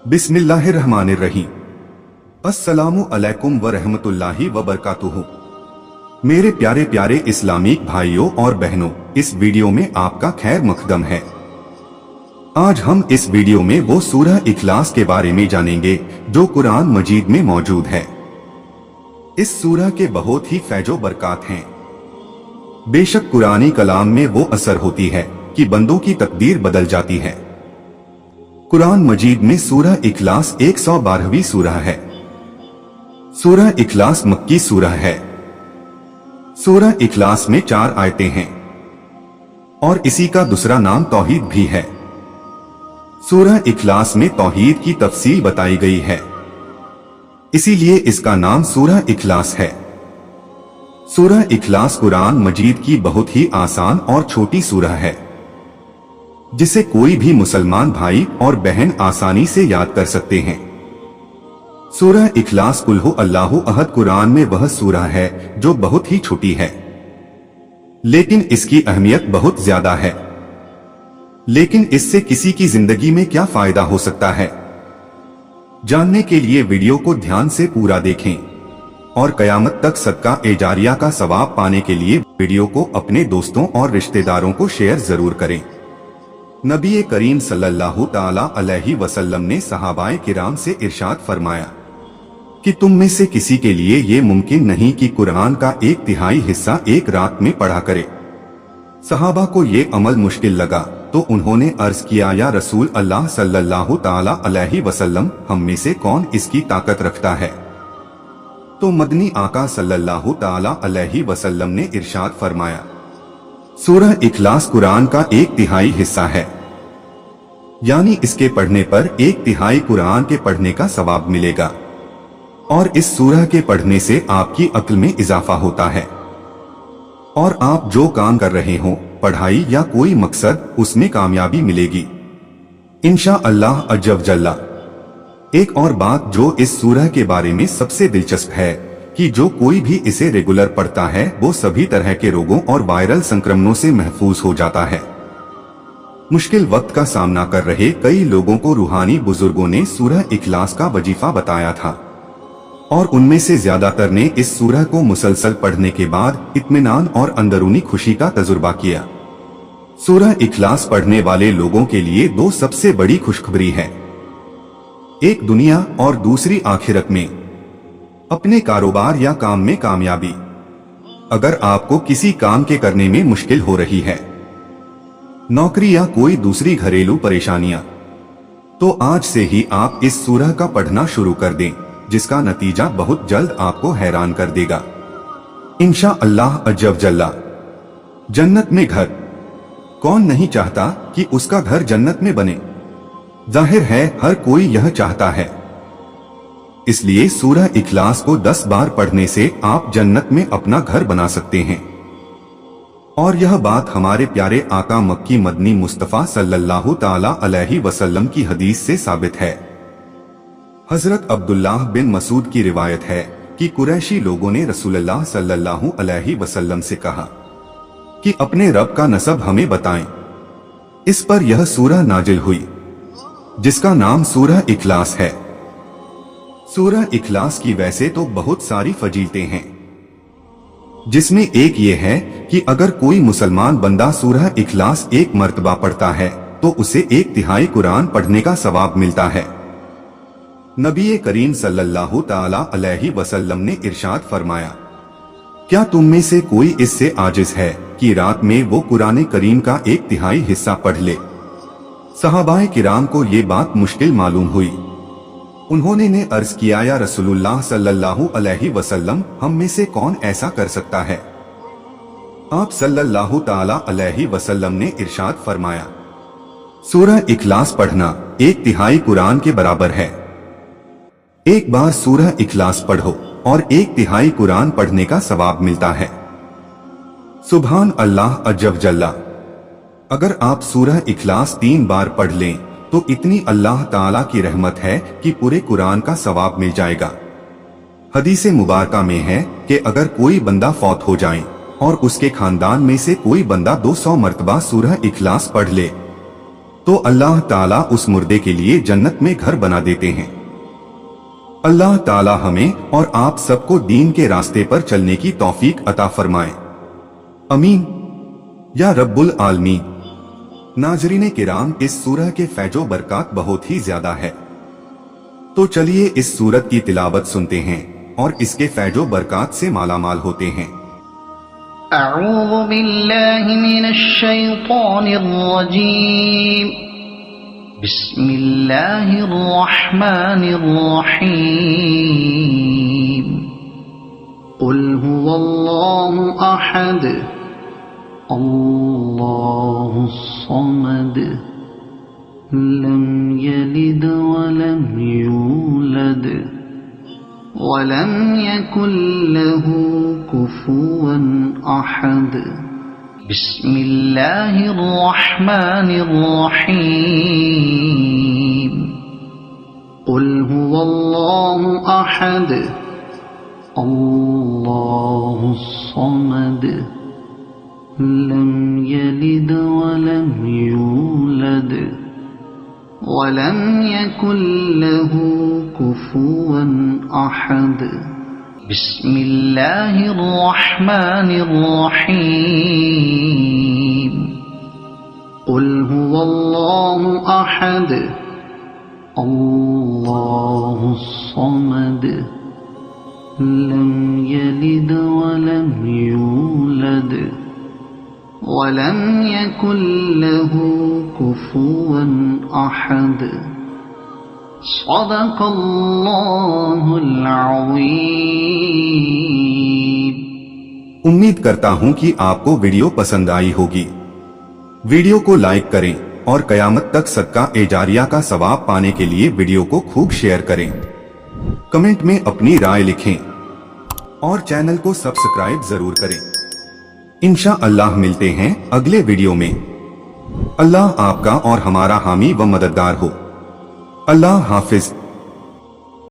बिस्मिल्लाहिर्रहमानिर्रहीम। अस्सलामु अलैकुम व रहमतुल्लाहि व बरकातुहू। मेरे प्यारे प्यारे इस्लामिक भाइयों और बहनों, इस वीडियो में आपका खैर मकदम है। आज हम इस वीडियो में वो सूरह इखलास के बारे में जानेंगे जो कुरान मजीद में मौजूद है। इस सूरह के बहुत ही फैजो बरकात हैं। बेशक कुरानी कलाम में वो असर होती है कि बंदों की तकदीर बदल जाती है। कुरान मजीद में सूरह इखलास 112वीं सूरह है। सूरह इखलास मक्की सूरह है। सूरह इखलास में 4 आयतें हैं और इसी का दूसरा नाम तौहीद भी है। सूरह इखलास में तौहीद की तफसील बताई गई है, इसीलिए इसका नाम सूरह इखलास है। सूरह इखलास कुरान मजीद की बहुत ही आसान और छोटी सूरह है, जिसे कोई भी मुसलमान भाई और बहन आसानी से याद कर सकते हैं। सूरह इखलास कुल हु अल्लाहु अहद कुरान में वह सूरह है जो बहुत ही छोटी है, लेकिन इसकी अहमियत बहुत ज्यादा है। लेकिन इससे किसी की जिंदगी में क्या फायदा हो सकता है, जानने के लिए वीडियो को ध्यान से पूरा देखें और कयामत तक सदका ए जारिया का सवाब पाने के लिए वीडियो को अपने दोस्तों और रिश्तेदारों को शेयर जरूर करें। नबी करीम सल्लल्लाहु ताला अलैहि वसल्लम ने सहाबाए किराम से इरशाद फरमाया कि तुम में से किसी के लिए ये मुमकिन नहीं कि कुरान का 1/3 हिस्सा एक रात में पढ़ा करे। सहाबा को ये अमल मुश्किल लगा तो उन्होंने अर्ज किया, या रसूल अल्लाह सल्लल्लाहु ताला अलैहि वसल्लम, हम में से कौन इसकी ताकत रखता है? तो मदनी आका सल्लल्लाहु ताला अलैहि वसल्लम ने इरशाद फरमाया, सूरह इखलास कुरान का 1/3 हिस्सा है, यानी इसके पढ़ने पर 1/3 कुरान के पढ़ने का सवाब मिलेगा और इस सूरह के पढ़ने से आपकी अक्ल में इजाफा होता है और आप जो काम कर रहे हो, पढ़ाई या कोई मकसद, उसमें कामयाबी मिलेगी इंशा अल्लाह अज्जा वजल्ला। एक और बात जो इस सूरह के बारे में सबसे दिलचस्प है कि जो कोई भी इसे रेगुलर पढ़ता है वो सभी तरह के रोगों और वायरल संक्रमणों से महफूज हो जाता है। मुश्किल वक्त का सामना कर रहे कई लोगों को रूहानी बुजुर्गों ने सूरह इखलास का वजीफा बताया था और उनमें से ज्यादातर ने इस सूरह को मुसलसल पढ़ने के बाद इत्मीनान और अंदरूनी खुशी का तजुर्बा किया। सूरह इखलास पढ़ने वाले लोगों के लिए 2 सबसे बड़ी खुशखबरी है, एक दुनिया और दूसरी आखिरत में अपने कारोबार या काम में कामयाबी। अगर आपको किसी काम के करने में मुश्किल हो रही है, नौकरी या कोई दूसरी घरेलू परेशानियां, तो आज से ही आप इस सूरह का पढ़ना शुरू कर दें, जिसका नतीजा बहुत जल्द आपको हैरान कर देगा इंशा अल्लाह अज्जा वजल्ला। जन्नत में घर, कौन नहीं चाहता कि उसका घर जन्नत में बने? जाहिर है हर कोई यह चाहता है, इसलिए सूरह इखलास को 10 बार पढ़ने से आप जन्नत में अपना घर बना सकते हैं। और यह बात हमारे प्यारे आका मक्की मदनी मुस्तफा सल्लल्लाहु ताला अलैहि वसल्लम की हदीस से साबित है। हजरत अब्दुल्लाह बिन मसूद की रिवायत है कि कुरैशी लोगों ने रसूलुल्लाह सल्लल्लाहु अलैहि वसल्लम से कहा कि अपने रब का नसब हमें बताएं। इस पर यह सूरह नाजिल हुई जिसका नाम सूरह इखलास है। सूरह इखलास की वैसे तो बहुत सारी फजीलतें हैं, जिसमें एक ये है कि अगर कोई मुसलमान बंदा सूरह इखलास 1 मर्तबा पढ़ता है तो उसे 1/3 कुरान पढ़ने का सवाब मिलता है। नबी करीम सल्लल्लाहु ताला अलैहि वसल्लम ने इरशाद फरमाया, क्या तुम में से कोई इससे आजिज है कि रात में वो कुरान करीम का 1/3 हिस्सा पढ़ ले? सहाबाए किराम को ये बात मुश्किल मालूम हुई। उन्होंने ने अर्ज किया, या रसूलुल्लाह सल्लल्लाहु अलैहि वसल्लम, हम में से कौन ऐसा कर सकता है? आप सल्लल्लाहु ताला अलैहि वसल्लम ने इरशाद फरमाया, सूरह इखलास पढ़ना 1/3 कुरान के बराबर है। एक बार सूरह इखलास पढ़ो और 1/3 कुरान पढ़ने का सवाब मिलता है। सुभान अल्लाह अज्जा वजल्ला। अगर आप सूरह इखलास 3 बार पढ़ लें तो इतनी अल्लाह ताला की रहमत है कि पूरे कुरान का सवाब मिल जाएगा। हदीस मुबारका में है कि अगर कोई बंदा फौत हो जाए और उसके खानदान में से कोई बंदा 200 मर्तबा सूरह इखलास पढ़ ले तो अल्लाह ताला उस मुर्दे के लिए जन्नत में घर बना देते हैं। अल्लाह ताला हमें और आप सबको दीन के रास्ते पर चलने की तौफीक अता फरमाए, अमीन या रब्बुल आलमीन। नाजरीन किराम, इस सूरह के फैजो बरकात बहुत ही ज्यादा है, तो चलिए इस सूरत की तिलावत सुनते हैं और इसके फैजो बरकात से मालामाल होते हैं। अऊज़ु बिल्लाहि मिनश शैतानिर रजीम। बिस्मिल्लाहिर रहमानिर रहीम। कुल हुवल्लाहु अहद अल्लाहुस समद लम यलिद वलम यूलद वलम यकुल लहू कुफुवन अहद। बिस्मिल्लाहिर रहमानिर रहीम। कुल हुवल्लाहु अहद अल्लाहुस समद लम यलिद वलम यूलद वलम यकुल लहू कुफुवन अहद। बिस्मिल्लाहिर रहमानिर रहीम। कुल हुवल्लाहु अहद अल्लाहुस समद लम यलिद वलम यूलद वलम यकुल लहू कुफुवन अहद। सदक़ल्लाहुल अज़ीम। उम्मीद करता हूं कि आपको वीडियो पसंद आई होगी। वीडियो को लाइक करें और कयामत तक सदका एजारिया का सवाब पाने के लिए वीडियो को खूब शेयर करें। कमेंट में अपनी राय लिखें और चैनल को सब्सक्राइब जरूर करें। इंशाअल्लाह मिलते हैं अगले वीडियो में। अल्लाह आपका और हमारा हामी व मददगार हो। अल्लाह हाफिज।